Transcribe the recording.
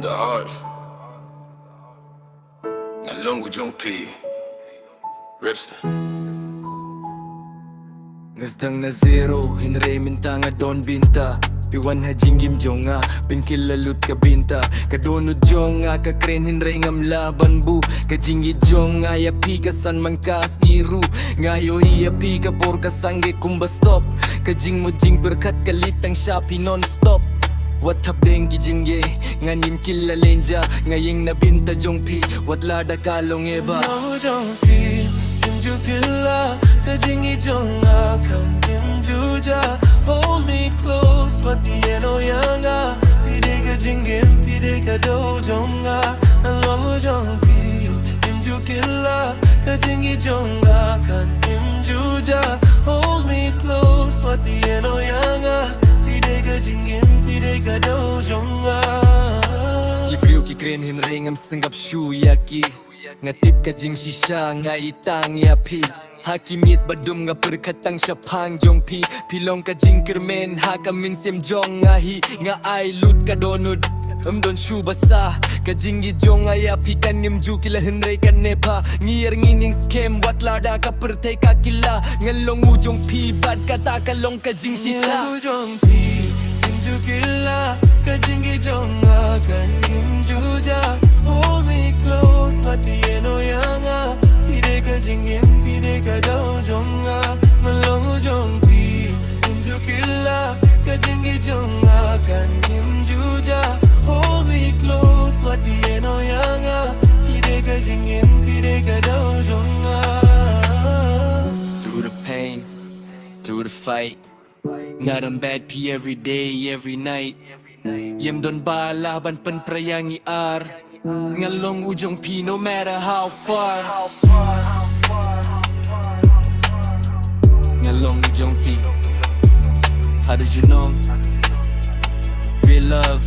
the heart. Along with Jong Phi. Ripster. Sdang na zero, hynrei mynta nga don bynta. Piwan ha jingim jonga, pynkylla lut ka bynta. Ka dohnud jonga, ka kren hynrei ngam laban bu. Ka jingieid jonga, ya pi ka san man kas iru. Nga iohi ya pi ka por ka sangeh kumba stop. Ka jingmut jingpyrkhat ka litang shapi nonstop. Wat hapdeng ki jingeh, ngan kylla lenja. Nga ieng na bynta Jong Phi, wat lada kalong eba. Jong Phi, kylla, ka jingieid jonga, kan juja. Hold me close, what the iehnoh yanga. Pide ka jingim, pide ka dohnud. Along with Jong Phi, kylla, ka jingieid jonga, kan juja. Hold me close, what the iehnoh yanga. Pide ka jingim, pide ka dohnud. Ki briew ki kren hynrei ngam sngap shuh yaki. Nga tip ka jingshisha, nga tang yapi. Hakimit badum nga pyrkhatang syapang Jong Phi. Pilong ka jingkermen, haka minsem jong ngahi. Nga ay lut ka dohnud, don shuh basah. Ka jingieid jonga yapi kan ngimju kylla hynrei kan nepa. Ngir ngining scam, wat lada ka pertai ka kylla. Ngalong u Jong Phi, bad kata kalong ka jingshisha. Jong Phi, kylla, ka jingieid jonga, kan juja. Hold me close, what the iehnoh yanga. Pide ka jingim, pide ka dohnud. Malong u Jong Phi, kylla, ka jingieid jonga, kan juja. Hold me close, what the iehnoh yanga. Pide ka jingim, pide ka dohnud. Through the pain, through the fight. Not on bad P every day, every night. Yem don ba laban pen prayangi ar. Ngalong u Jong Phi no matter how far. Ngalong u Jong Phi. How did you know? Real love